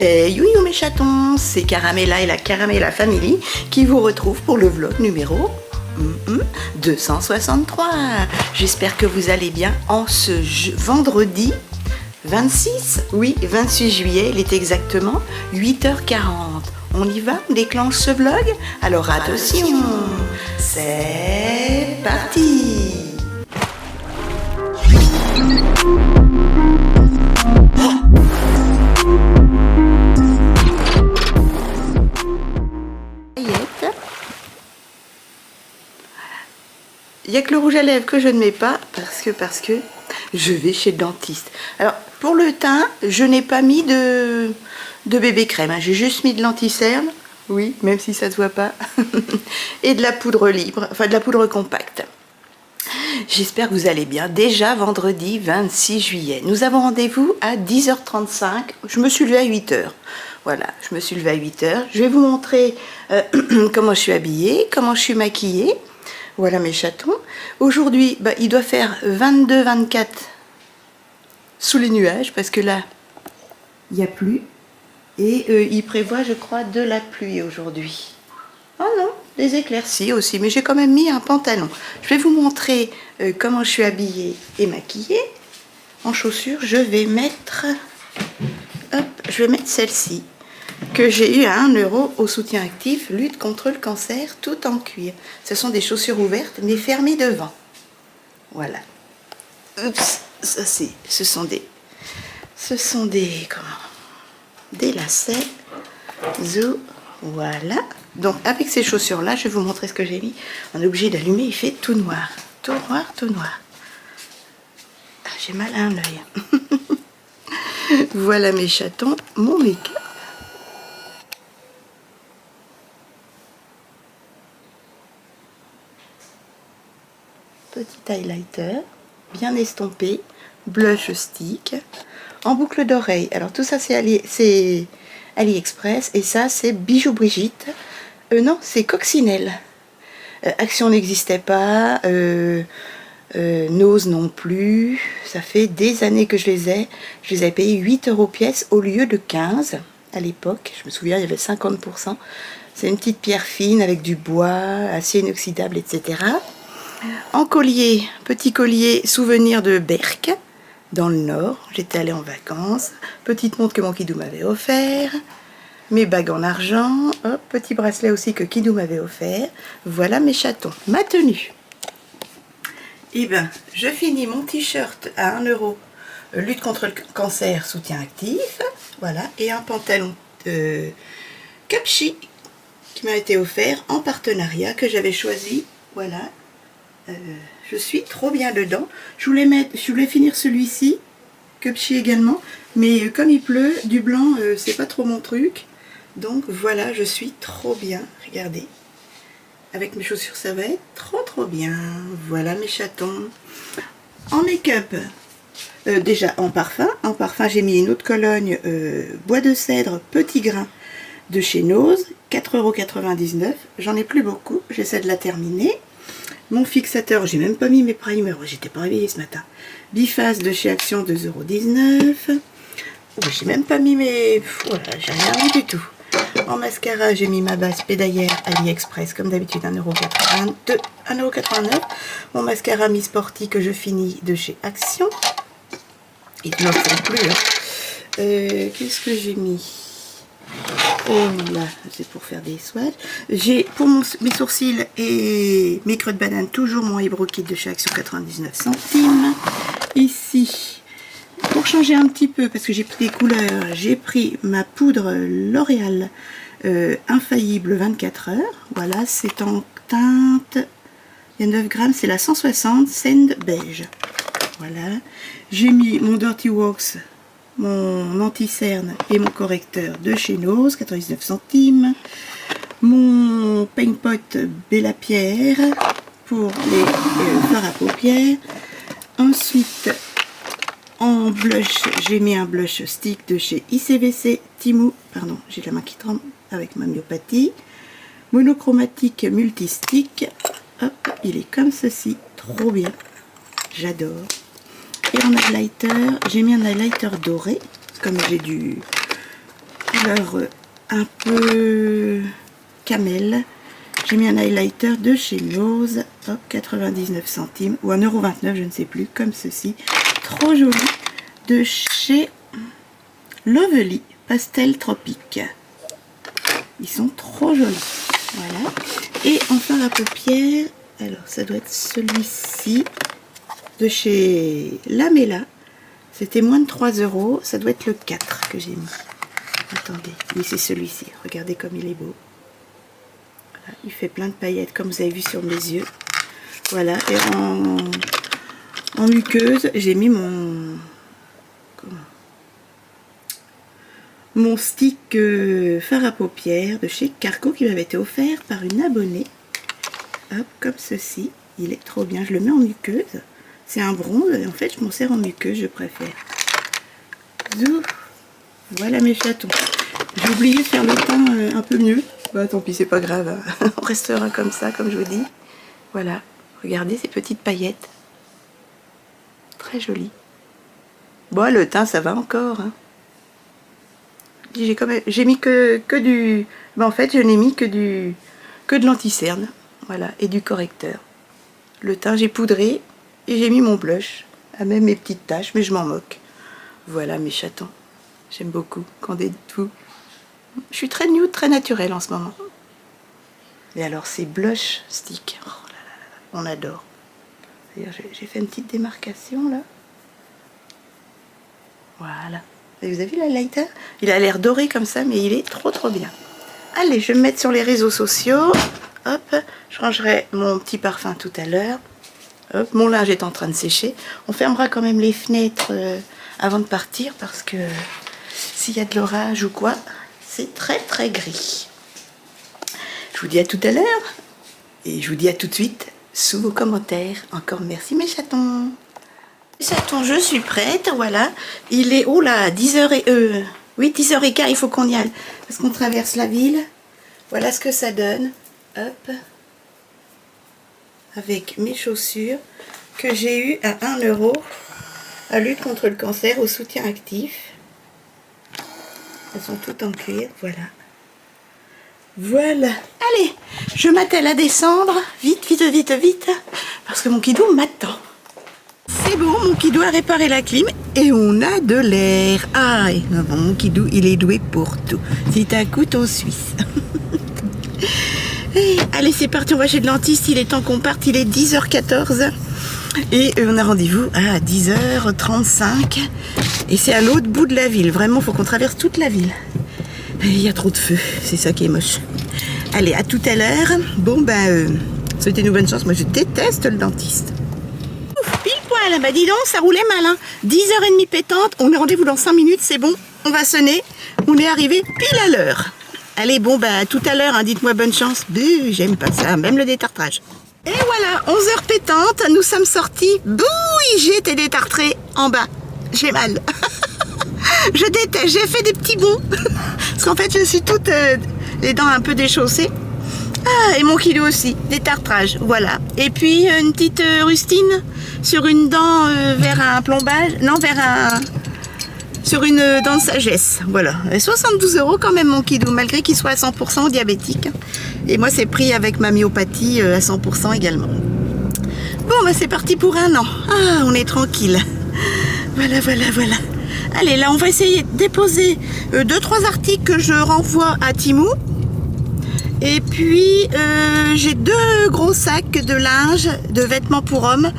Et you mes chatons, c'est Caramella et la Caramella Family qui vous retrouvent pour le vlog numéro 263. J'espère que vous allez bien en ce vendredi 26, oui 28 juillet, il est exactement 8h40. On y va, on déclenche ce vlog? Alors attention, c'est parti! Il n'y a que le rouge à lèvres que je ne mets pas parce que je vais chez le dentiste. Alors pour le teint, je n'ai pas mis de bébé crème, hein. J'ai juste mis de l'anti-cerne, oui, même si ça ne se voit pas, et de la poudre libre, enfin de la poudre compacte. J'espère que vous allez bien. Déjà vendredi 26 juillet. Nous avons rendez-vous à 10h35. Je me suis levée à 8h. Voilà, je me suis levée à 8h. Je vais vous montrer comment je suis habillée, comment je suis maquillée. Voilà mes chatons. Aujourd'hui, il doit faire 22-24 sous les nuages parce que là, il n'y a plus. Et il prévoit, je crois, de la pluie aujourd'hui. Oh non, des éclaircies aussi, mais j'ai quand même mis un pantalon. Je vais vous montrer comment je suis habillée et maquillée. En chaussures, je vais mettre celle-ci, que j'ai eu à 1 € au soutien actif, lutte contre le cancer, tout en cuir. Ce sont des chaussures ouvertes, mais fermées devant. Voilà. Oups, ça c'est, ce sont des lacets. Zou, voilà. Donc avec ces chaussures là, je vais vous montrer ce que j'ai mis. On est obligé d'allumer, il fait tout noir. Tout noir, tout noir. Ah, j'ai mal à un œil. Voilà mes chatons, mon make-up. Petit highlighter, bien estompé, blush stick, en boucle d'oreille. Alors tout ça c'est AliExpress et ça c'est Bijoux Brigitte. Non, c'est Coccinelle. Action n'existait pas, Nose non plus. Ça fait des années que je les ai payés 8 € pièce au lieu de 15 à l'époque. Je me souviens, il y avait 50%. C'est une petite pierre fine avec du bois, acier inoxydable, etc. En collier, petit collier souvenir de Berck, dans le Nord. J'étais allée en vacances. Petite montre que mon Kidou m'avait offert. Mes bagues en argent. Hop, petit bracelet aussi que Kidou m'avait offert. Voilà mes chatons. Ma tenue. Et ben, je finis mon t-shirt à 1 €. Lutte contre le cancer, soutien actif. Voilà. Et un pantalon Capchi qui m'a été offert en partenariat, que j'avais choisi. Voilà. Je suis trop bien dedans. Je voulais finir celui-ci, Cupchi également, mais comme il pleut, du blanc, c'est pas trop mon truc. Donc voilà, je suis trop bien. Regardez, avec mes chaussures, ça va être trop bien. Voilà mes chatons. En make-up, déjà en parfum. En parfum, j'ai mis une eau de Cologne bois de cèdre petit grain de chez Nose, 4,99 €. J'en ai plus beaucoup, j'essaie de la terminer. Mon fixateur, j'ai même pas mis mes primers, j'étais pas réveillée ce matin. Biface de chez Action, 2,19 €. Oh, j'ai même pas mis mes... Voilà, j'ai rien mis du tout. En mascara, j'ai mis ma base Pédaillère AliExpress, comme d'habitude, 1,89 €. Mon mascara Miss Sporty que je finis de chez Action. Il n'en faut plus. Hein. Qu'est-ce que j'ai mis? Oh là, c'est pour faire des swatchs. J'ai pour mes sourcils et mes creux de banane toujours mon Eyebrow Kit de chez Action, 99 centimes. Ici, pour changer un petit peu, parce que j'ai pris des couleurs, j'ai pris ma poudre L'Oréal Infaillible 24 heures. Voilà, c'est en teinte, il y a 9 grammes, c'est la 160 Sand Beige. Voilà, j'ai mis mon Dirty Works, mon anti-cerne et mon correcteur de chez Nose, 99 centimes. Mon Paint Pot Bella Pierre pour les fards à paupières. Ensuite, en blush, j'ai mis un blush stick de chez ICVC Timou. Pardon, j'ai la main qui tremble avec ma myopathie. Monochromatique multistick. Hop, il est comme ceci. Trop bien. J'adore. Et en highlighter, j'ai mis un highlighter doré. Comme j'ai du couleur un peu camel. J'ai mis un highlighter de chez Nose, hop, 99 centimes, ou 1,29 €, je ne sais plus, comme ceci. Trop joli, de chez Lovely, Pastel Tropique. Ils sont trop jolis. Voilà. Et enfin la paupière, alors ça doit être celui-ci, de chez Lamela. C'était moins de 3 €, ça doit être le 4 que j'ai mis. Attendez, oui c'est celui-ci, regardez comme il est beau. Voilà, il fait plein de paillettes comme vous avez vu sur mes yeux. Voilà, et en muqueuse, j'ai mis mon stick fard à paupières de chez Carco qui m'avait été offert par une abonnée. Hop, comme ceci, il est trop bien, je le mets en muqueuse. C'est un bronze et en fait je m'en sers en muqueuse, je préfère. Zou. Voilà mes chatons. J'ai oublié de faire le teint un peu mieux. Bah tant pis, c'est pas grave. On restera comme ça, comme je vous dis. Voilà. Regardez ces petites paillettes. Très jolies. Bon, le teint, ça va encore. Hein. J'ai mis que du... Ben, en fait, je n'ai mis que de l'anti-cerne. Voilà. Et du correcteur. Le teint, j'ai poudré et j'ai mis mon blush. À même mes petites taches, mais je m'en moque. Voilà mes chatons. J'aime beaucoup quand des tout. Je suis très nude, très naturelle en ce moment. Et alors ces blush sticks, oh là là, on adore. D'ailleurs j'ai fait une petite démarcation là. Voilà. Et vous avez vu la lighter? Il a l'air doré comme ça, mais il est trop bien. Allez, je vais me mettre sur les réseaux sociaux. Hop, je rangerai mon petit parfum tout à l'heure. Hop, mon linge est en train de sécher. On fermera quand même les fenêtres avant de partir parce que s'il y a de l'orage ou quoi, c'est très gris. Je vous dis à tout à l'heure et je vous dis à tout de suite sous vos commentaires. Encore merci mes chatons. Les chatons, je suis prête, voilà. Il est, oh là, 10h oui, 10h15, il faut qu'on y aille parce qu'on traverse la ville. Voilà ce que ça donne. Hop. Avec mes chaussures que j'ai eu à 1 € à lutte contre le cancer au soutien actif. Elles sont toutes en cuir, voilà. Voilà. Allez, je m'attelle à descendre. Vite, parce que mon kidou m'attend. C'est bon, mon kidou a réparé la clim et on a de l'air. Ah, bon, mon kidou, il est doué pour tout. C'est un couteau suisse. Allez, c'est parti, on va chez le dentiste. Il est temps qu'on parte, il est 10h14. Et on a rendez-vous à 10h35. Et c'est à l'autre bout de la ville. Vraiment, il faut qu'on traverse toute la ville. Il y a trop de feu, c'est ça qui est moche. Allez, à tout à l'heure. Bon, ben, souhaitez-nous bonne chance. Moi, je déteste le dentiste. Ouf, pile poil, bah dis donc, ça roulait mal. Hein. 10h30 pétante. On a rendez-vous dans 5 minutes, c'est bon. On va sonner. On est arrivé pile à l'heure. Allez, bon, bah, à tout à l'heure, hein, dites-moi bonne chance. J'aime pas ça, même le détartrage. Et voilà, 11h pétante, nous sommes sortis. Bouh, j'ai été détartrée en bas. J'ai mal. Je déteste, j'ai fait des petits bonds. Parce qu'en fait, je suis toute les dents un peu déchaussées. Ah, et mon kilo aussi, détartrage, voilà. Et puis, une petite rustine sur une dent vers un plombage. Non, sur une dent de sagesse, voilà. Et 72 € quand même mon kidou, malgré qu'il soit à 100% diabétique. Et moi c'est pris avec ma myopathie à 100% également. Bon bah c'est parti pour 1 an. Ah, on est tranquille. Voilà. Allez, là on va essayer de déposer 2-3 articles que je renvoie à Temu. Et puis j'ai 2 gros sacs de linge, de vêtements pour hommes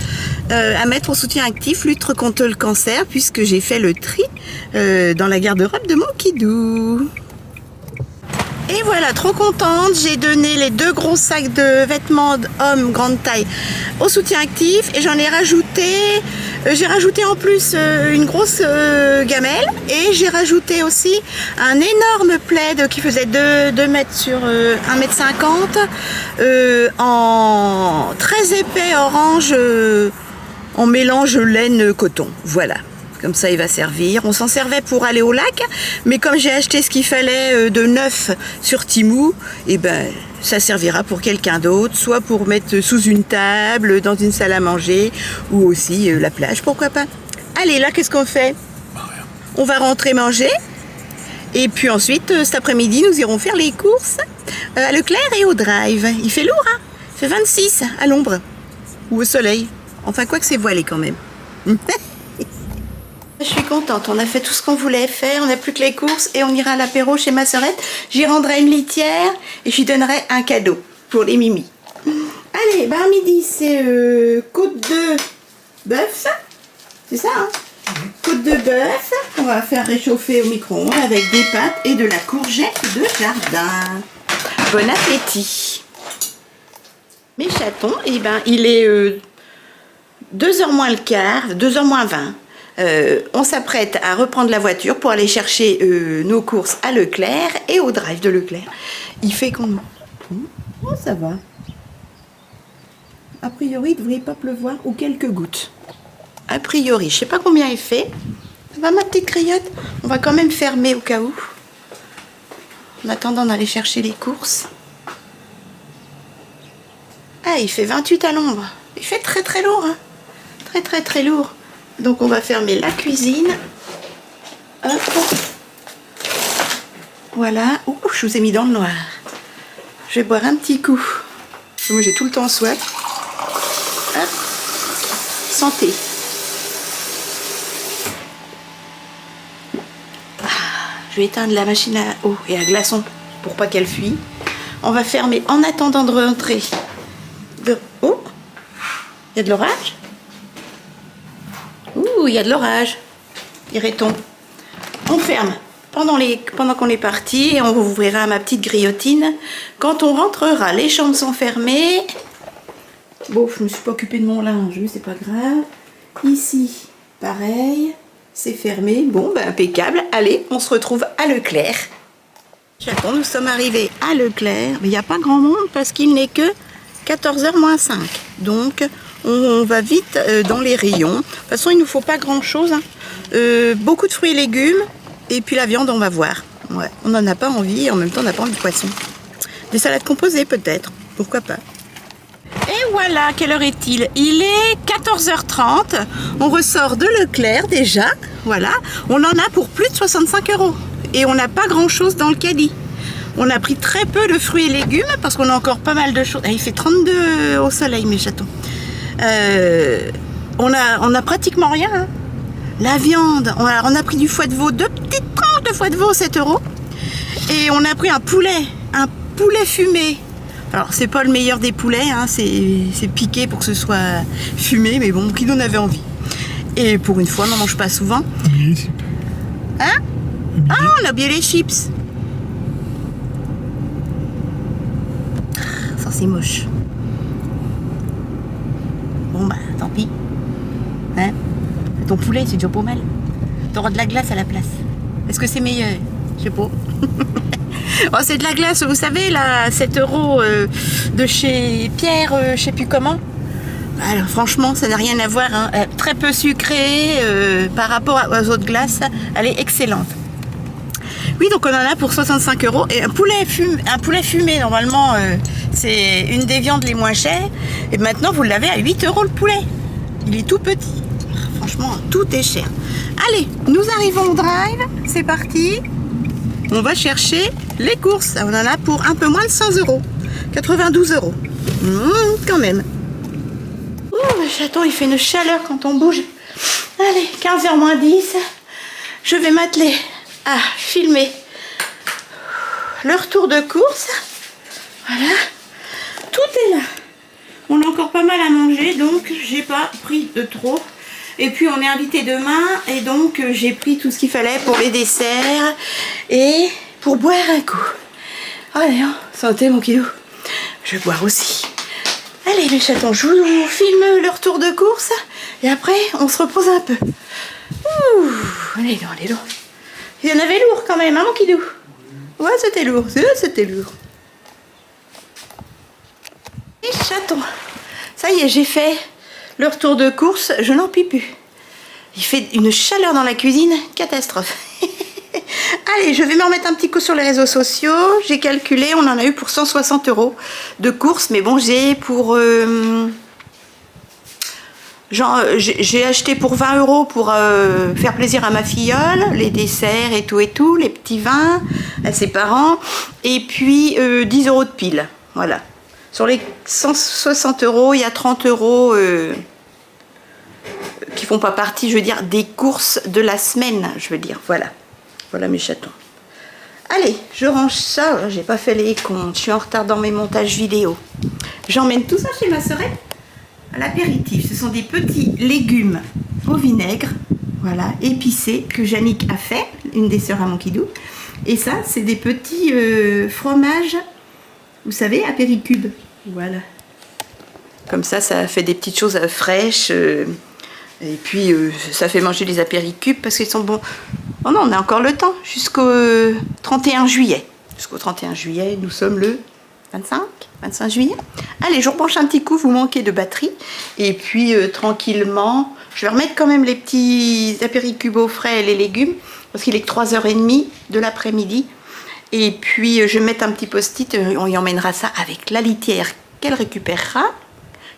à mettre au soutien actif, lutte contre le cancer, puisque j'ai fait le tri dans la garde-robe de mon kidou. Et voilà, trop contente, j'ai donné les 2 gros sacs de vêtements hommes grande taille au soutien actif et j'en ai rajouté, j'ai rajouté en plus une grosse gamelle et j'ai rajouté aussi un énorme plaid qui faisait 2 mètres sur 1,50 m en très épais orange en mélange laine-coton, voilà. Comme ça il va servir. On s'en servait pour aller au lac, mais comme j'ai acheté ce qu'il fallait de neuf sur Temu, et ben ça servira pour quelqu'un d'autre, soit pour mettre sous une table, dans une salle à manger, ou aussi la plage, pourquoi pas. Allez, là qu'est-ce qu'on fait? On va rentrer manger, Et puis ensuite, cet après-midi, nous irons faire les courses à Leclerc et au Drive. Il fait lourd, hein? Il fait 26 à l'ombre. Ou au soleil. Enfin, quoi que c'est voilé quand même. Je suis contente, on a fait tout ce qu'on voulait faire, on n'a plus que les courses et on ira à l'apéro chez ma sœurette. J'y rendrai une litière et je lui donnerai un cadeau pour les mimis. Allez, bah midi, c'est côte de bœuf, c'est ça, hein? Côte de bœuf, on va faire réchauffer au micro-ondes avec des pâtes et de la courgette de jardin. Bon appétit. Mes chatons, eh ben, il est 2h moins le quart, 2h moins 20. On s'apprête à reprendre la voiture pour aller chercher nos courses à Leclerc et au Drive de Leclerc. Il fait comment? Oh, ça va. A priori, il ne devrait pas pleuvoir ou quelques gouttes. A priori, je ne sais pas combien il fait. Ça va, ma petite griotte? On va quand même fermer au cas où. En attendant d'aller chercher les courses. Ah, il fait 28 à l'ombre. Il fait très très lourd, hein. Très lourd. Donc on va fermer la cuisine. Hop. Voilà. Ouh, je vous ai mis dans le noir. Je vais boire un petit coup. Moi j'ai tout le temps soif. Hop. Santé. Je vais éteindre la machine à eau et à glaçons pour pas qu'elle fuit. On va fermer en attendant de rentrer. Oh, il y a de l'orage? Ouh, il y a de l'orage, dirait-on. On ferme pendant qu'on est parti et on ouvrira ma petite griotine quand on rentrera. Les chambres sont fermées. Bon, je me suis pas occupée de mon linge, mais c'est pas grave. Ici, pareil, c'est fermé. Bon, ben impeccable. Allez, on se retrouve à Leclerc. Bon, nous sommes arrivés à Leclerc, mais il n'y a pas grand monde parce qu'il n'est que 14h moins 5. Donc, on va vite dans les rayons. De toute façon, il ne nous faut pas grand-chose. Hein. Beaucoup de fruits et légumes. Et puis la viande, on va voir. Ouais, on n'en a pas envie et en même temps, on n'a pas envie de poisson. Des salades composées, peut-être. Pourquoi pas. Et voilà, quelle heure est-il? Il est 14h30. On ressort de Leclerc déjà. Voilà. On en a pour plus de 65 €. Et on n'a pas grand-chose dans le caddie. On a pris très peu de fruits et légumes parce qu'on a encore pas mal de choses. Ah, il fait 32 au soleil, mes chatons. On a pratiquement rien. Hein. La viande, on a pris du foie de veau, 2 petites tranches de foie de veau, 7 €. Et on a pris un poulet fumé. Alors, c'est pas le meilleur des poulets, hein, c'est piqué pour que ce soit fumé, mais bon, qui en avait envie. Et pour une fois, on n'en mange pas souvent. Hein? Ah, on a oublié les chips. Ça, c'est moche. Bon, bah, tant pis. Hein? Ton poulet, c'est déjà pas mal. T'auras de la glace à la place. Est-ce que c'est meilleur? Je sais pas. Oh, c'est de la glace, vous savez, là, 7 € de chez Pierre, je sais plus comment. Alors, franchement, ça n'a rien à voir. Hein. Très peu sucrée par rapport aux autres glaces. Elle est excellente. Oui, donc on en a pour 65 €. Et un poulet fumé, normalement, c'est une des viandes les moins chères. Et maintenant, vous l'avez à 8 € le poulet. Il est tout petit. Franchement, tout est cher. Allez, nous arrivons au Drive. C'est parti. On va chercher les courses. On en a pour un peu moins de 100 €. 92 €. Quand même. Oh, le chaton, il fait une chaleur quand on bouge. Allez, 15h moins 10. Je vais m'atteler à filmer le retour de course. Voilà. Tout est là. On a encore pas mal à manger, donc j'ai pas pris de trop. Et puis on est invité demain, et donc j'ai pris tout ce qu'il fallait pour les desserts et pour boire un coup. Allez, hein, santé mon kilo. Je vais boire aussi. Allez les chatons, je vous filme le retour de course et après on se repose un peu. Ouh, allez donc, allez donc. Il y en avait lourd quand même, hein mon kidou? Ouais, c'était lourd, c'était lourd. Les chatons, ça y est, j'ai fait le retour de course, je n'en puis plus. Il fait une chaleur dans la cuisine, catastrophe. Allez, je vais me remettre un petit coup sur les réseaux sociaux. J'ai calculé, on en a eu pour 160 € de courses. Mais bon, j'ai pour J'ai acheté pour 20 € pour faire plaisir à ma filleule, les desserts et tout, les petits vins à ses parents, et puis 10 € de pile. Voilà. Sur les 160 €, il y a 30 € qui font pas partie, je veux dire, des courses de la semaine, je veux dire. Voilà. Voilà mes chatons. Allez, je range ça. J'ai pas fait les comptes. Je suis en retard dans mes montages vidéo. J'emmène tout ça chez ma sœurette à l'apéritif. Ce sont des petits légumes au vinaigre, voilà, épicés, que Yannick a fait, une des sœurs à mon kidou. Et ça, c'est des petits fromages, vous savez, apéricubes. Voilà. Comme ça fait des petites choses fraîches. Et puis, ça fait manger les apéricubes parce qu'ils sont bons. Oh non, on a encore le temps, jusqu'au 31 juillet. Jusqu'au 31 juillet, nous sommes le 25 juillet. Allez, je rebranche un petit coup, vous manquez de batterie. Et puis, tranquillement, je vais remettre quand même les petits apéricubes au frais et les légumes, parce qu'il est que 3h30 de l'après-midi. Et puis, je vais mettre un petit post-it, on y emmènera ça avec la litière qu'elle récupérera,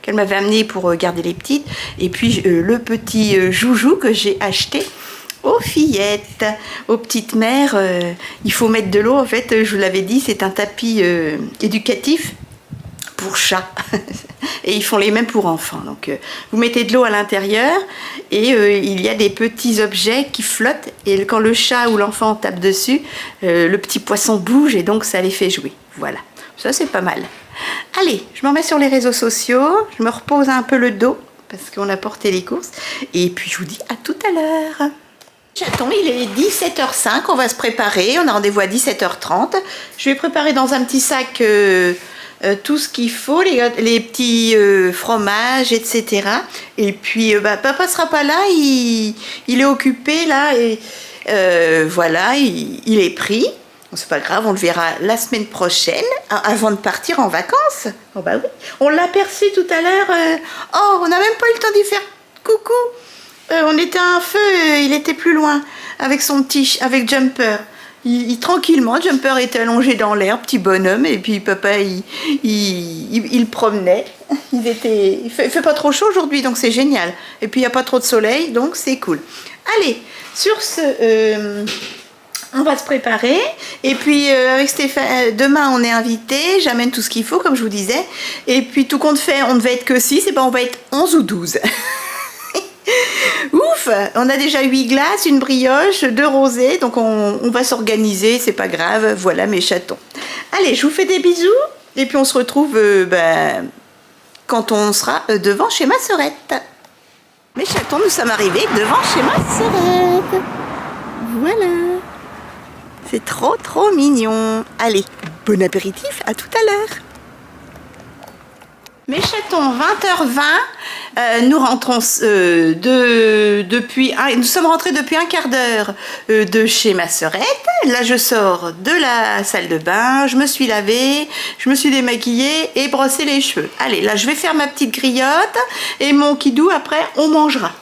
qu'elle m'avait amené pour garder les petites. Et puis, le petit joujou que j'ai acheté aux fillettes, aux petites mères. Il faut mettre de l'eau, en fait, je vous l'avais dit, c'est un tapis éducatif pour chats. Et ils font les mêmes pour enfants. Donc, vous mettez de l'eau à l'intérieur et il y a des petits objets qui flottent. Et quand le chat ou l'enfant tape dessus, le petit poisson bouge et donc ça les fait jouer. Voilà, ça c'est pas mal. Allez, je m'en mets sur les réseaux sociaux. Je me repose un peu le dos parce qu'on a porté les courses. Et puis je vous dis à tout à l'heure. Chaton, il est 17h05, on va se préparer, on a rendez-vous à 17h30. Je vais préparer dans un petit sac tout ce qu'il faut, les petits fromages, etc. Et puis, papa sera pas là, il est occupé là, et voilà, il est pris. Bon, c'est pas grave, on le verra la semaine prochaine, avant de partir en vacances. Oh bah oui, on l'a aperçu tout à l'heure. Oh, on n'a même pas eu le temps d'y faire coucou. On était à un feu, il était plus loin avec avec Jumper. Tranquillement, Jumper était allongé dans l'air, petit bonhomme, et puis papa il promenait. Il fait pas trop chaud aujourd'hui, donc c'est génial. Et puis il n'y a pas trop de soleil, donc c'est cool. Allez, sur ce, on va se préparer. Et puis avec Stéphane, demain on est invité, j'amène tout ce qu'il faut, comme je vous disais. Et puis tout compte fait, on devait être que 6, et ben on va être 11 ou 12. Ouf, on a déjà 8 glaces, une brioche, 2 rosés, donc on va s'organiser, c'est pas grave. Voilà mes chatons. Allez, je vous fais des bisous et puis on se retrouve quand on sera devant chez ma sœurette. Mes chatons, nous sommes arrivés devant chez ma sœurette. Voilà, c'est trop mignon. Allez, bon apéritif, à tout à l'heure. Mes chatons, 20h20, nous rentrons nous sommes rentrés depuis un quart d'heure de chez ma sœurette. Là, je sors de la salle de bain, je me suis lavée, je me suis démaquillée et brossé les cheveux. Allez, là, je vais faire ma petite griotte et mon kidou, après, on mangera.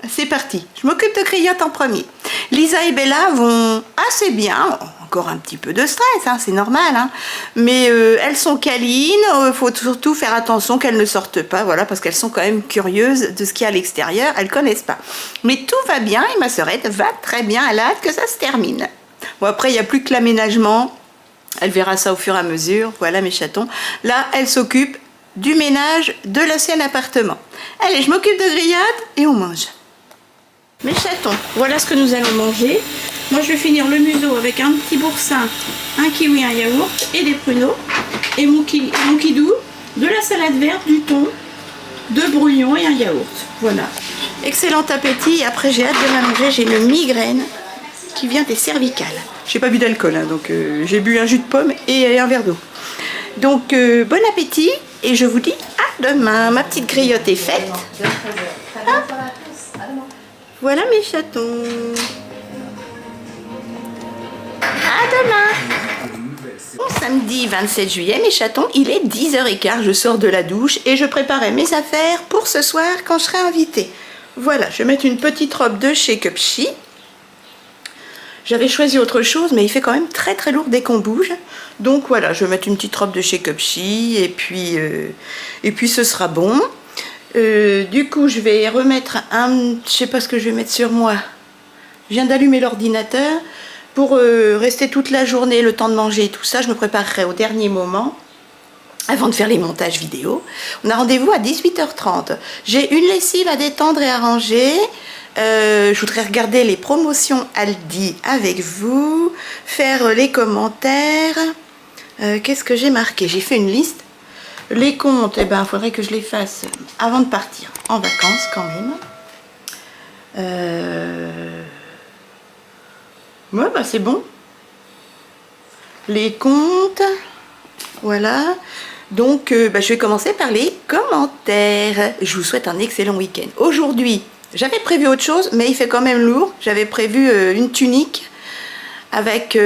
C'est parti, je m'occupe de griotte en premier. Lisa et Bella vont assez bien. Encore un petit peu de stress, hein, c'est normal, hein. Mais elles sont câlines, il faut surtout faire attention qu'elles ne sortent pas, voilà, parce qu'elles sont quand même curieuses de ce qu'il y a à l'extérieur, elles ne connaissent pas. Mais tout va bien et ma sœurette va très bien, elle a hâte que ça se termine. Bon, après, il n'y a plus que l'aménagement, elle verra ça au fur et à mesure, voilà mes chatons. Là, elle s'occupe du ménage de l'ancien appartement. Allez, je m'occupe de grillade et on mange. Mes chatons, voilà ce que nous allons manger. Moi, je vais finir le museau avec un petit boursin, un kiwi, un yaourt et des pruneaux. Et mon kidou, de la salade verte, du thon, 2 brouillons et un yaourt. Voilà. Excellent appétit. Après, j'ai hâte de la manger. J'ai une migraine qui vient des cervicales. J'ai pas bu d'alcool, hein, donc j'ai bu un jus de pomme et un verre d'eau. Donc, bon appétit. Et je vous dis à demain. Ma petite griotte est faite. Ah. Voilà mes chatons. À demain. Bon samedi 27 juillet, mes chatons, il est 10h15. Je sors de la douche et je préparais mes affaires pour ce soir quand je serai invitée. Voilà, je vais mettre une petite robe de chez Cupshe. J'avais choisi autre chose, mais il fait quand même très lourd dès qu'on bouge. Donc voilà, je vais mettre une petite robe de chez Cupshe et puis ce sera bon. Du coup, je vais remettre un... Je sais pas ce que je vais mettre sur moi. Je viens d'allumer l'ordinateur pour rester toute la journée, le temps de manger et tout ça. Je me préparerai au dernier moment, avant de faire les montages vidéo. On a rendez-vous à 18h30. J'ai une lessive à détendre et à ranger. Je voudrais regarder les promotions Aldi avec vous, faire les commentaires. Qu'est-ce que j'ai marqué? J'ai fait une liste. Les comptes, eh ben, faudrait que je les fasse avant de partir en vacances quand même. Ouais, bah c'est bon. Les comptes, voilà. Donc, je vais commencer par les commentaires. Je vous souhaite un excellent week-end. Aujourd'hui, j'avais prévu autre chose, mais il fait quand même lourd. J'avais prévu une tunique avec un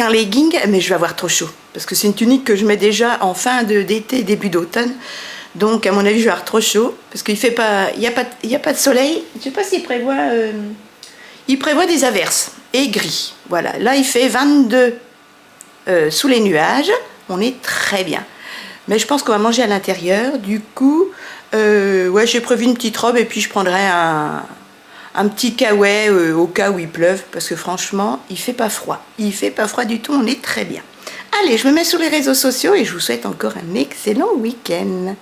legging, mais je vais avoir trop chaud. Parce que c'est une tunique que je mets déjà en fin d'été, début d'automne. Donc, à mon avis, je vais avoir trop chaud. Parce qu'il fait pas, il n'y a pas de soleil. Je ne sais pas s'il prévoit... il prévoit des averses et gris. Voilà, là, il fait 22 sous les nuages. On est très bien. Mais je pense qu'on va manger à l'intérieur. Du coup, ouais, j'ai prévu une petite robe et puis je prendrai un petit kawaii au cas où il pleuve. Parce que franchement, il fait pas froid. Il fait pas froid du tout, on est très bien. Allez, je me mets sur les réseaux sociaux et je vous souhaite encore un excellent week-end.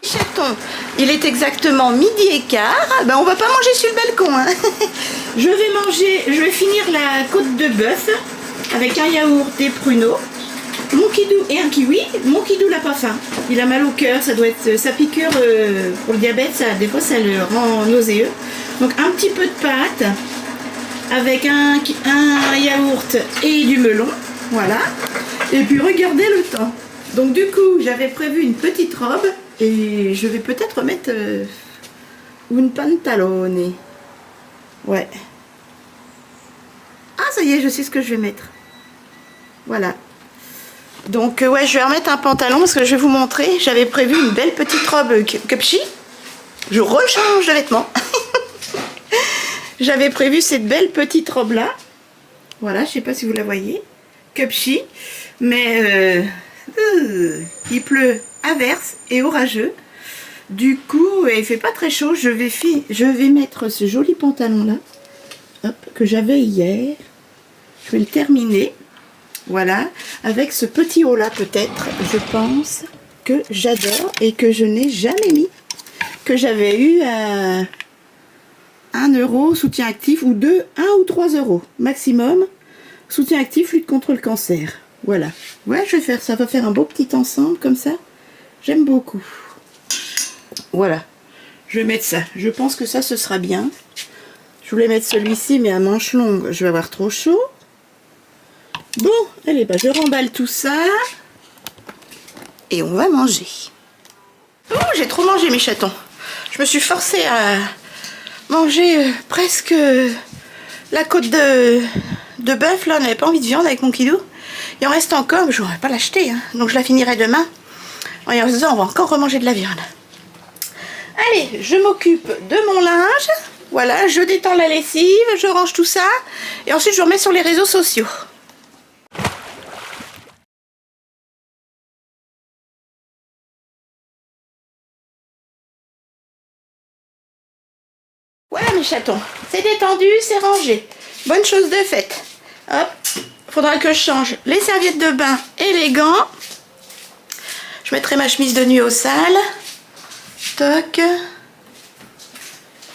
Chaton, il est exactement 12h15. Ben, on va pas manger sur le balcon. Hein. Je vais finir la côte de bœuf avec un yaourt, des pruneaux, mon kidou et un kiwi. Mon kidou n'a pas faim. Il a mal au cœur, ça doit être sa piqûre pour le diabète. Ça, des fois, ça le rend nauséeux. Donc un petit peu de pâte avec un yaourt et du melon. Voilà. Et puis regardez le temps. Donc du coup, j'avais prévu une petite robe. Et je vais peut-être mettre une pantalone. Ouais. Ah, ça y est, je sais ce que je vais mettre. Voilà. Donc, ouais, je vais remettre un pantalon parce que je vais vous montrer. J'avais prévu une belle petite robe cupchi. Je rechange de vêtements. J'avais prévu cette belle petite robe-là. Voilà, je sais pas si vous la voyez. Cupchi. Mais il pleut. Averse et orageux. Du coup, il fait pas très chaud. Je vais mettre ce joli pantalon là, hop, que j'avais hier. Je vais le terminer. Voilà, avec ce petit haut là peut-être. Je pense que j'adore et que je n'ai jamais mis. Que j'avais eu à 1 euro soutien actif ou 1 ou 3 euros maximum. Soutien actif, lutte contre le cancer. Voilà. Ouais, je vais faire ça. Va faire un beau petit ensemble comme ça. J'aime beaucoup. Voilà. Je vais mettre ça. Je pense que ça, ce sera bien. Je voulais mettre celui-ci, mais à manches longues, je vais avoir trop chaud. Bon, allez, bah, je remballe tout ça. Et on va manger. Oh, j'ai trop mangé, mes chatons. Je me suis forcée à manger presque la côte de bœuf. Là, on n'avait pas envie de viande avec mon kidou. Il en reste encore, mais je ne vais pas l'acheter. Hein. Donc, je la finirai demain. Et en faisant, on va encore remanger de la viande. Allez, je m'occupe de mon linge. Voilà, je détends la lessive, je range tout ça. Et ensuite, je remets sur les réseaux sociaux. Voilà mes chatons, c'est détendu, c'est rangé. Bonne chose de faite. Hop, faudra que je change les serviettes de bain et les gants. Je mettrai ma chemise de nuit au sale. Toc.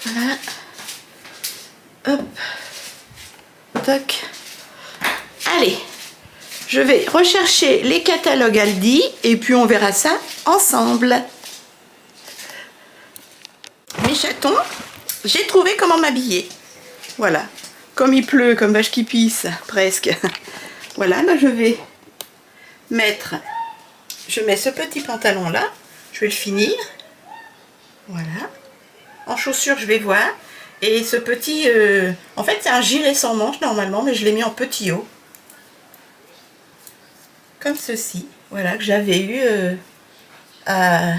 Voilà. Hop. Toc. Allez. Je vais rechercher les catalogues Aldi et puis on verra ça ensemble. Mes chatons, j'ai trouvé comment m'habiller. Voilà. Comme il pleut, comme vache qui pisse, presque. Voilà, là je vais mettre... Je mets ce petit pantalon là. Je vais le finir. Voilà. En chaussures, je vais voir. Et ce petit... en fait, c'est un gilet sans manches normalement, mais je l'ai mis en petit haut. Comme ceci. Voilà, que j'avais eu à 1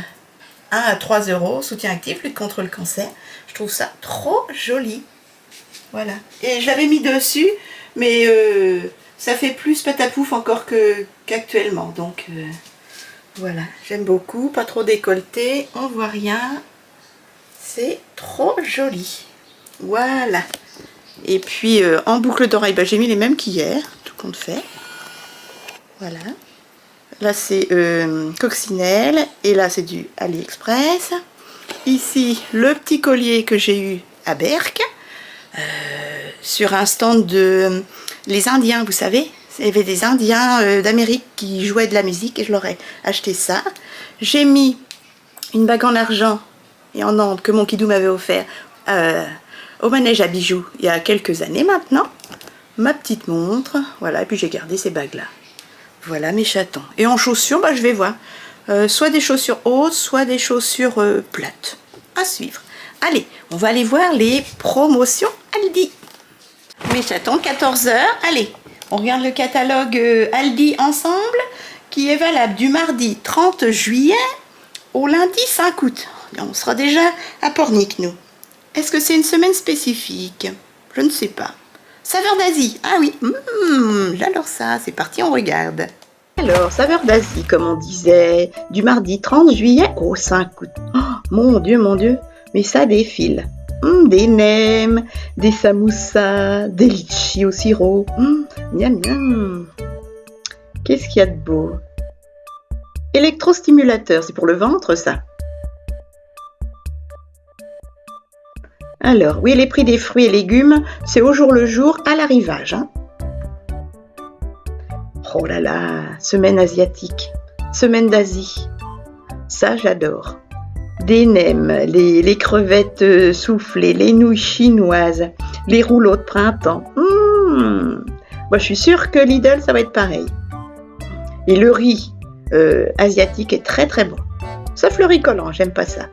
à 3 euros. Soutien actif, lutte contre le cancer. Je trouve ça trop joli. Voilà. Et je l'avais mis dessus, mais ça fait plus patapouf encore qu'actuellement. Donc, Voilà, j'aime beaucoup, pas trop décolleté, on voit rien. C'est trop joli. Voilà. Et puis en boucle d'oreille, j'ai mis les mêmes qu'hier, tout compte fait. Voilà. Là c'est coccinelle et là c'est du AliExpress. Ici le petit collier que j'ai eu à Berck sur un stand de les Indiens, vous savez. Il y avait des Indiens d'Amérique qui jouaient de la musique et je leur ai acheté ça. J'ai mis une bague en argent et en ambre que mon kidou m'avait offert au manège à bijoux il y a quelques années maintenant. Ma petite montre, voilà, et puis j'ai gardé ces bagues là. Voilà mes chatons. Et en chaussures, je vais voir. Soit des chaussures hautes, soit des chaussures plates. À suivre. Allez, on va aller voir les promotions Aldi. Mes chatons, 14 h. Allez, on regarde le catalogue Aldi ensemble, qui est valable du mardi 30 juillet au lundi 5 août. On sera déjà à Pornic, nous. Est-ce que c'est une semaine spécifique? Je ne sais pas. Saveur d'Asie. Ah oui, j'adore ça. C'est parti, on regarde. Alors, saveur d'Asie, comme on disait, du mardi 30 juillet au 5 août. Oh, mon Dieu, mais ça défile. Des nems, des samoussas, des litchis au sirop. Miam, miam. Qu'est-ce qu'il y a de beau? Électrostimulateur, c'est pour le ventre, ça. Alors, oui, les prix des fruits et légumes, c'est au jour le jour à l'arrivage. Oh là là, semaine asiatique, semaine d'Asie. Ça, j'adore. Des nems, les crevettes soufflées, les nouilles chinoises, les rouleaux de printemps. Moi, je suis sûre que Lidl, ça va être pareil. Et le riz asiatique est très très bon. Sauf le riz collant, j'aime pas ça.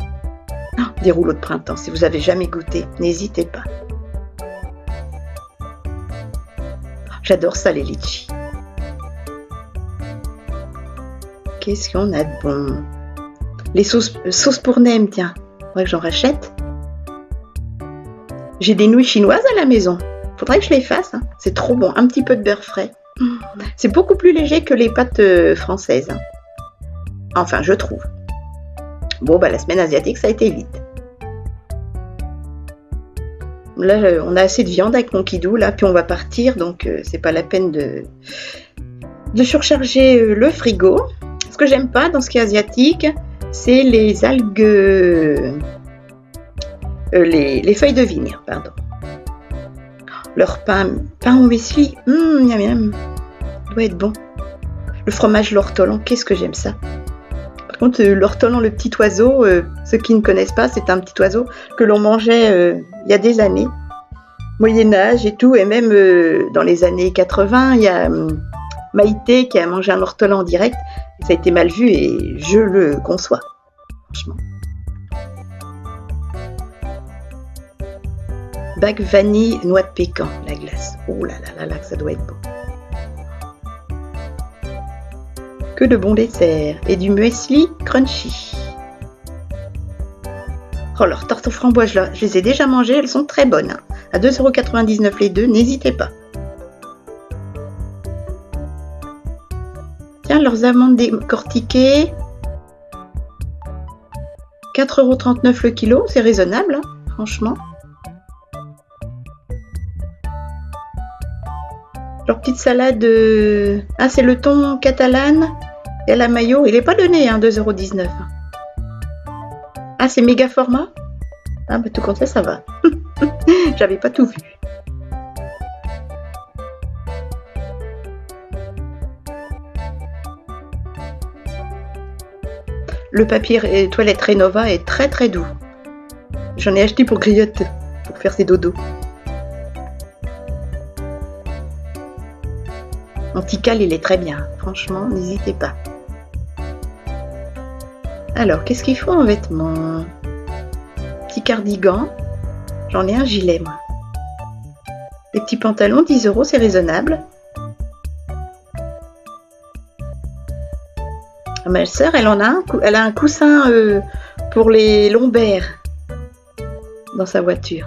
Des rouleaux de printemps, si vous avez jamais goûté, n'hésitez pas. J'adore ça, les litchis. Qu'est-ce qu'on a de bon? Les sauces pour nems, tiens. Faudrait que j'en rachète. J'ai des nouilles chinoises à la maison. Faudrait que je les fasse. C'est trop bon. Un petit peu de beurre frais. C'est beaucoup plus léger que les pâtes françaises. Enfin, je trouve. Bon, la semaine asiatique, ça a été vite. Là, on a assez de viande avec mon kidou, là, puis on va partir, donc c'est pas la peine de surcharger le frigo. Ce que j'aime pas dans ce qui est asiatique, c'est les algues, les feuilles de vigne, pardon. Leur pain au muesli, miam miam, doit être bon. Le fromage l'ortolan, qu'est-ce que j'aime ça. Par contre, l'ortolan, le petit oiseau, ceux qui ne connaissent pas, c'est un petit oiseau que l'on mangeait il y a des années, Moyen-Âge et tout, et même dans les années 80, il y a Maïté qui a mangé un ortolan en direct, et ça a été mal vu et je le conçois, franchement. Bague vanille, noix de pécan, la glace. Oh là là là là, ça doit être bon. Que de bons desserts et du muesli crunchy. Oh, leurs tartes aux framboises, là, je les ai déjà mangées, elles sont très bonnes. À 2,99 € les deux, n'hésitez pas. Tiens, leurs amandes décortiquées. 4,39 € le kilo, c'est raisonnable, franchement. Leur petite salade, c'est le thon catalane et à la mayo, il n'est pas donné, 2,19 €. Ah, c'est méga format? Tout compte fait, ça va. J'avais pas tout vu. Le papier toilette Renova est très très doux. J'en ai acheté pour griotte, pour faire ses dodos. Antical, il est très bien. Franchement, n'hésitez pas. Alors, qu'est-ce qu'il faut en vêtements? Petit cardigan. J'en ai un gilet, moi. Les petits pantalons, 10 €, c'est raisonnable. Ma sœur, elle a un coussin pour les lombaires dans sa voiture.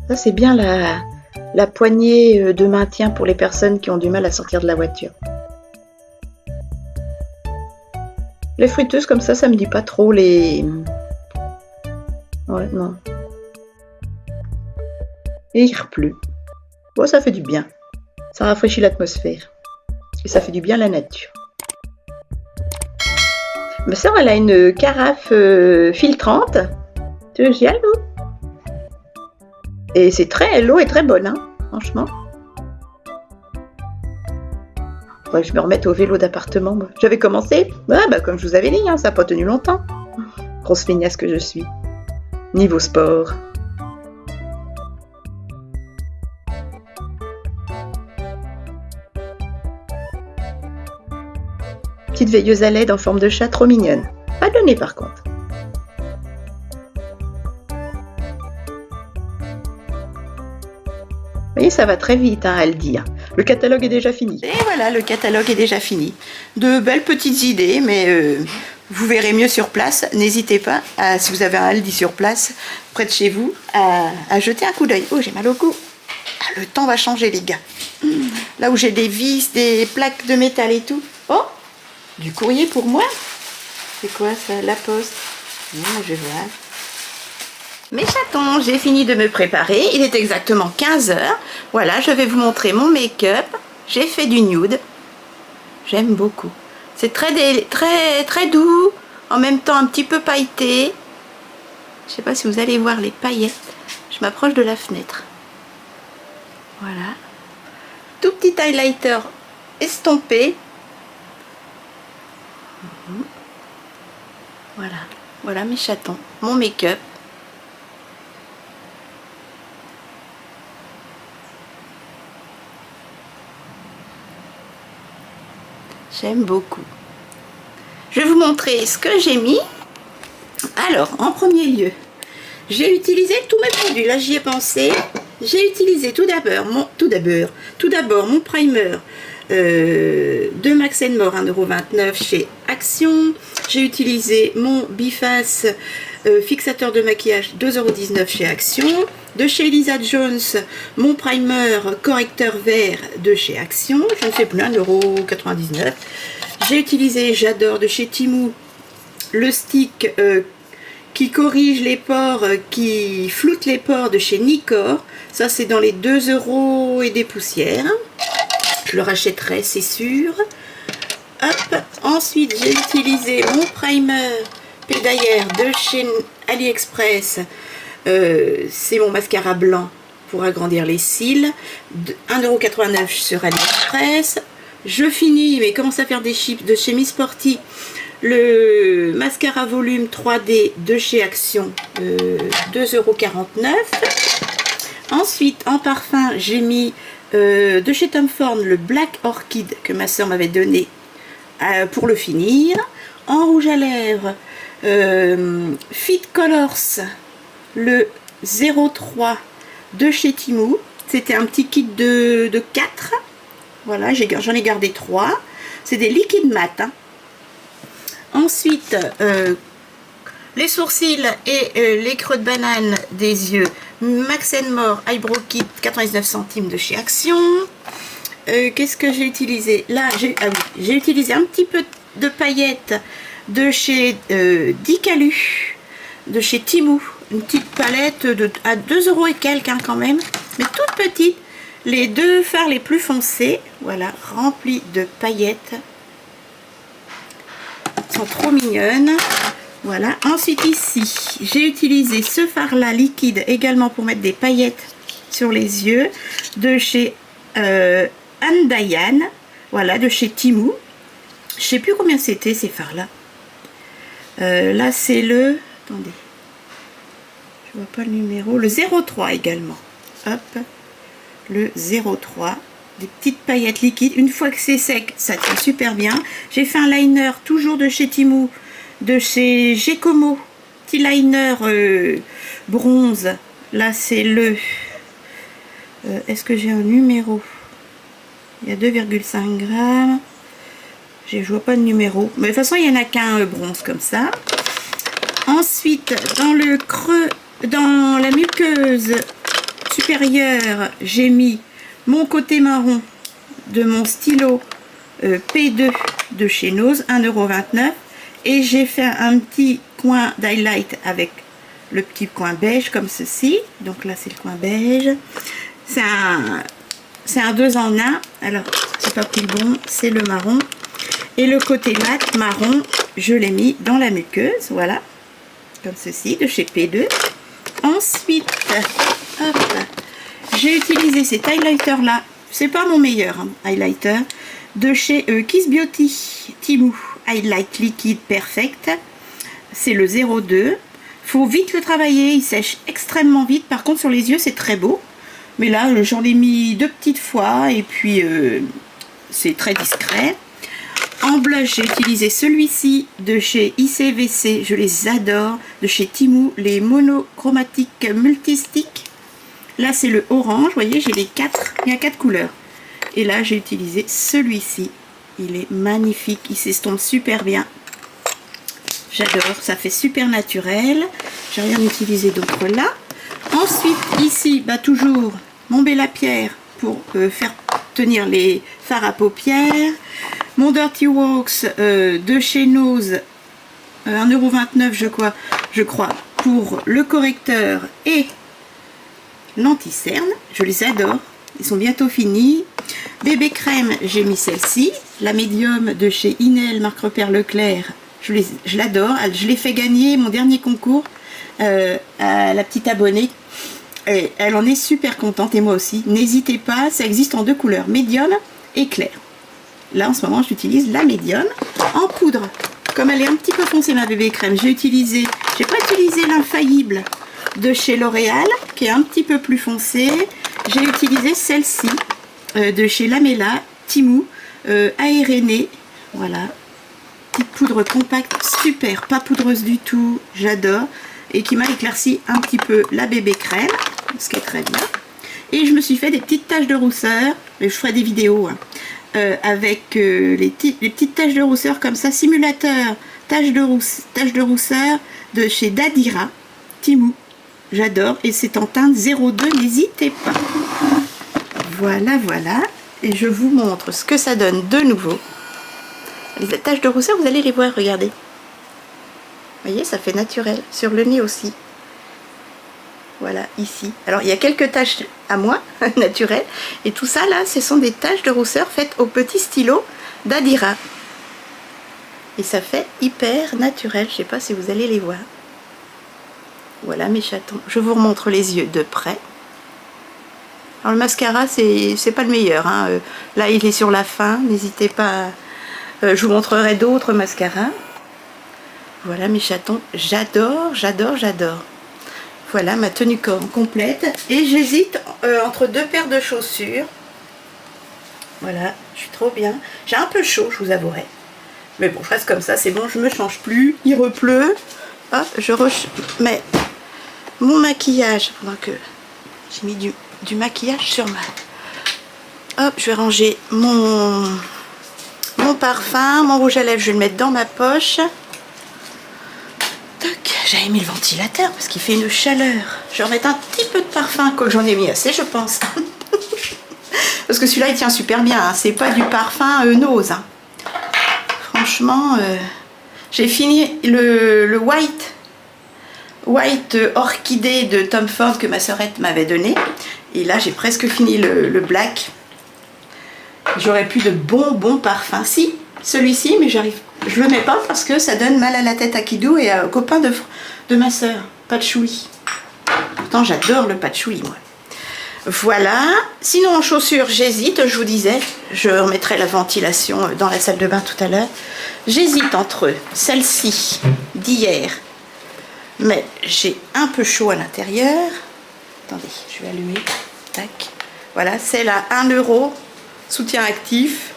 Ça, c'est bien la poignée de maintien pour les personnes qui ont du mal à sortir de la voiture. Les friteuses comme ça me dit pas trop les... Ouais, non. Et il pleut. Bon, ça fait du bien. Ça rafraîchit l'atmosphère. Et ça fait du bien à la nature. Ma soeur, elle a une carafe filtrante. Tu veux, j'y aille, l'eau. Et c'est l'eau est très bonne, hein, franchement. Faudrait que je me remette au vélo d'appartement. J'avais commencé, comme je vous avais dit, hein, ça n'a pas tenu longtemps. Grosse feignasse que je suis. Niveau sport. Petite veilleuse à LED en forme de chat, trop mignonne. Pas de nez par contre. Vous voyez, ça va très vite, hein, à le dire. Le catalogue est déjà fini. Et voilà, le catalogue est déjà fini. De belles petites idées, mais vous verrez mieux sur place. N'hésitez pas, si vous avez un Aldi sur place, près de chez vous, à jeter un coup d'œil. Oh, j'ai mal au cou. Ah, le temps va changer, les gars. Là où j'ai des vis, des plaques de métal et tout. Oh, du courrier pour moi. C'est quoi ça? La poste. Je vois. Mes chatons, j'ai fini de me préparer. Il est exactement 15 h. Voilà, je vais vous montrer mon make-up. J'ai fait du nude. J'aime beaucoup. C'est très doux. En même temps, un petit peu pailleté. Je sais pas si vous allez voir les paillettes. Je m'approche de la fenêtre. Voilà. Tout petit highlighter estompé. Voilà. Voilà mes chatons. Mon make-up. J'aime beaucoup. Je vais vous montrer ce que j'ai mis. Alors, en premier lieu, j'ai utilisé tous mes produits. Là, j'y ai pensé. J'ai utilisé tout d'abord mon primer de Max More 1,29 € chez Action. J'ai utilisé mon Biface fixateur de maquillage 2,19 € chez Action. De chez Elisa Jones, mon primer correcteur vert de chez Action. Je ne sais plus, 1,99 €. J'ai utilisé, j'adore, de chez Temu, le stick qui corrige les pores, qui floute les pores de chez Nicor. Ça, c'est dans les 2 € et des poussières. Je le rachèterai, c'est sûr. Hop. Ensuite, j'ai utilisé mon primer Pédaillère de chez AliExpress. C'est mon mascara blanc pour agrandir les cils. 1,89 € sur AliExpress. Je finis, mais commence à faire des chips de chez Miss Sporty. Le mascara volume 3D de chez Action, 2,49 €. Ensuite, en parfum, j'ai mis de chez Tom Ford le Black Orchid que ma soeur m'avait donné pour le finir. En rouge à lèvres, Fit Colors, le 03 de chez Temu. C'était un petit kit de 4. Voilà, j'en ai gardé 3. C'est des liquides mat. Hein. Ensuite, les sourcils et les creux de banane des yeux. Max More Eyebrow Kit 99 centimes de chez Action. Qu'est-ce que j'ai utilisé? Là, j'ai utilisé un petit peu de paillettes de chez Dicalu, de chez Temu. Une petite palette à 2 € et quelques, hein, quand même, mais toute petite. Les deux fards les plus foncés, voilà, remplis de paillettes. Elles sont trop mignonnes. Voilà. Ensuite, ici, j'ai utilisé ce fard-là liquide également pour mettre des paillettes sur les yeux, de chez Anne Diane. Voilà, de chez Temu. Je sais plus combien c'était ces fards-là. Là, c'est le... Attendez. Je vois pas le numéro. Le 03 également. Hop. Le 03. Des petites paillettes liquides. Une fois que c'est sec, ça tient super bien. J'ai fait un liner toujours de chez Temu, de chez Gecomo. Petit liner bronze. Là, c'est le... Est-ce que j'ai un numéro? Il y a 2,5 grammes. Je vois pas de numéro. Mais de toute façon, il n'y en a qu'un bronze comme ça. Ensuite, dans le creux, dans la muqueuse supérieure, j'ai mis mon côté marron de mon stylo P2 de chez Nose, 1,29 €. Et j'ai fait un petit coin d'highlight avec le petit coin beige comme ceci. Donc là, c'est le coin beige. C'est un 2 en 1. Alors, c'est pas plus bon, c'est le marron. Et le côté mat marron, je l'ai mis dans la muqueuse. Voilà. Comme ceci, de chez P2. Ensuite, j'ai utilisé cet highlighter là. C'est pas mon meilleur hein, highlighter. De chez Kiss Beauty Timou Highlight Liquide Perfect. C'est le 02. Faut vite le travailler, il sèche extrêmement vite. Par contre, sur les yeux, c'est très beau. Mais là, j'en ai mis 2 petites fois et puis c'est très discret. En blush, j'ai utilisé celui-ci de chez ICVC, je les adore, de chez Timou, les monochromatiques multisticks. Là, c'est le orange, vous voyez, j'ai les 4, il y a 4 couleurs. Et là, j'ai utilisé celui-ci, il est magnifique, il s'estompe super bien. J'adore, ça fait super naturel. J'ai rien utilisé d'autre là. Ensuite, ici, bah, toujours mon Bella Pierre pour faire tenir les fards à paupières. Mon Dirty Works de chez Nose, 1,29 € je crois, pour le correcteur et l'anti-cerne. Je les adore, ils sont bientôt finis. Bébé crème, j'ai mis celle-ci, la médium de chez Inel, marque repère Leclerc. Je l'adore, je l'ai fait gagner mon dernier concours à la petite abonnée. Et elle en est super contente et moi aussi. N'hésitez pas, ça existe en 2 couleurs, médium et clair. Là en ce moment j'utilise la médium en poudre. Comme elle est un petit peu foncée ma bébé crème, j'ai pas utilisé l'infaillible de chez L'Oréal qui est un petit peu plus foncée. J'ai utilisé celle-ci de chez Lamela Timou aérénée. Voilà, petite poudre compacte, super, pas poudreuse du tout, j'adore. Et qui m'a éclairci un petit peu la bébé crème, ce qui est très bien. Et je me suis fait des petites taches de rousseur, mais je ferai des vidéos hein, avec les petites taches de rousseur comme ça, simulateur taches de rousseur de chez Dadira, Timou, j'adore, et c'est en teinte 02, n'hésitez pas. Voilà, voilà, et je vous montre ce que ça donne de nouveau. Les taches de rousseur, vous allez les voir, regardez. Vous voyez, ça fait naturel. Sur le nez aussi. Voilà, ici. Alors, il y a quelques taches à moi, naturelles. Et tout ça, là, ce sont des taches de rousseur faites au petit stylo d'Adira. Et ça fait hyper naturel. Je ne sais pas si vous allez les voir. Voilà mes chatons. Je vous remontre les yeux de près. Alors, le mascara, c'est pas le meilleur. Hein. Là, il est sur la fin. N'hésitez pas. Je vous montrerai d'autres mascaras. Voilà mes chatons, j'adore, j'adore, j'adore. Voilà ma tenue complète. Et j'hésite entre 2 paires de chaussures. Voilà, je suis trop bien. J'ai un peu chaud, je vous avouerai. Mais bon, je reste comme ça, c'est bon, je me change plus. Il repleut. Hop, je remets mon maquillage. Pendant que j'ai mis du maquillage sur ma... Hop, je vais ranger mon parfum, mon rouge à lèvres, je vais le mettre dans ma poche. J'avais mis le ventilateur parce qu'il fait une chaleur. Je vais remettre un petit peu de parfum, que j'en ai mis assez, je pense. Parce que celui-là, il tient super bien. Hein. C'est pas du parfum Nose. Hein. Franchement, j'ai fini le white orchidée de Tom Ford que ma sœurette m'avait donné. Et là, j'ai presque fini le black. J'aurais plus de bons parfums. Si, celui-ci, mais j'arrive. Je le mets pas parce que ça donne mal à la tête à Kidou et au copain de ma soeur, Patchouli. Pourtant, j'adore le patchouli, moi. Voilà. Sinon, en chaussures, j'hésite, je vous disais. Je remettrai la ventilation dans la salle de bain tout à l'heure. J'hésite entre celle-ci d'hier, mais j'ai un peu chaud à l'intérieur. Attendez, je vais allumer. Tac. Voilà, celle à 1 €, soutien actif.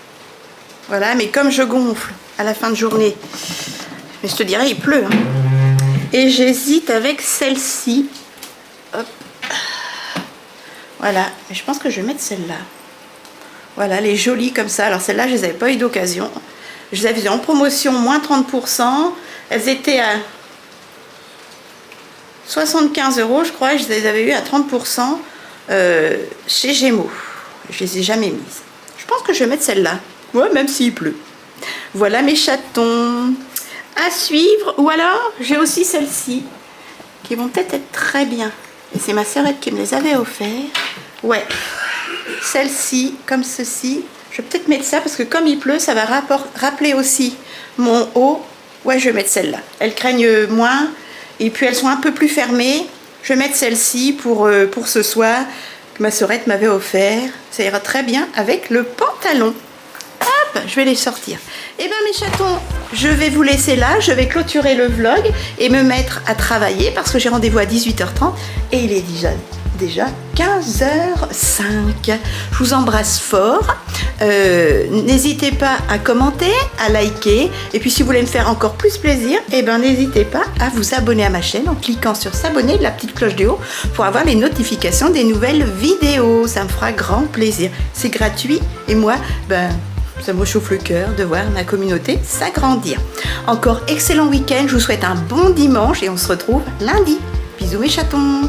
Voilà, mais comme je gonfle à la fin de journée, mais je te dirais, il pleut. Hein. Et j'hésite avec celle-ci. Hop. Voilà, mais je pense que je vais mettre celle-là. Voilà, elle est jolie comme ça. Alors celle-là, je les avais pas eu d'occasion. Je les avais en promotion, moins 30%. Elles étaient à 75 €, je crois. Et je les avais eu à 30% chez Gémeaux. Je les ai jamais mises. Je pense que je vais mettre celle-là. Ouais, même s'il pleut. Voilà mes chatons. à suivre. Ou alors, j'ai aussi celles-ci qui vont peut-être être très bien. Et c'est ma sœurette qui me les avait offertes. Ouais, celle-ci, comme ceci. Je vais peut-être mettre ça parce que comme il pleut, ça va rappeler aussi mon haut. Ouais, je vais mettre celle-là. Elles craignent moins et puis elles sont un peu plus fermées. Je vais mettre celle-ci pour ce soir que ma sœurette m'avait offert. Ça ira très bien avec le pantalon. Hop, je vais les sortir. Eh bien mes chatons, je vais vous laisser là. Je vais clôturer le vlog et me mettre à travailler parce que j'ai rendez-vous à 18h30 et il est déjà 15h05. Je vous embrasse fort. N'hésitez pas à commenter, à liker. Et puis si vous voulez me faire encore plus plaisir, eh ben n'hésitez pas à vous abonner à ma chaîne en cliquant sur s'abonner, la petite cloche du haut, pour avoir les notifications des nouvelles vidéos. Ça me fera grand plaisir. C'est gratuit et moi, ça me chauffe le cœur de voir ma communauté s'agrandir. Encore excellent week-end. Je vous souhaite un bon dimanche et on se retrouve lundi. Bisous mes chatons.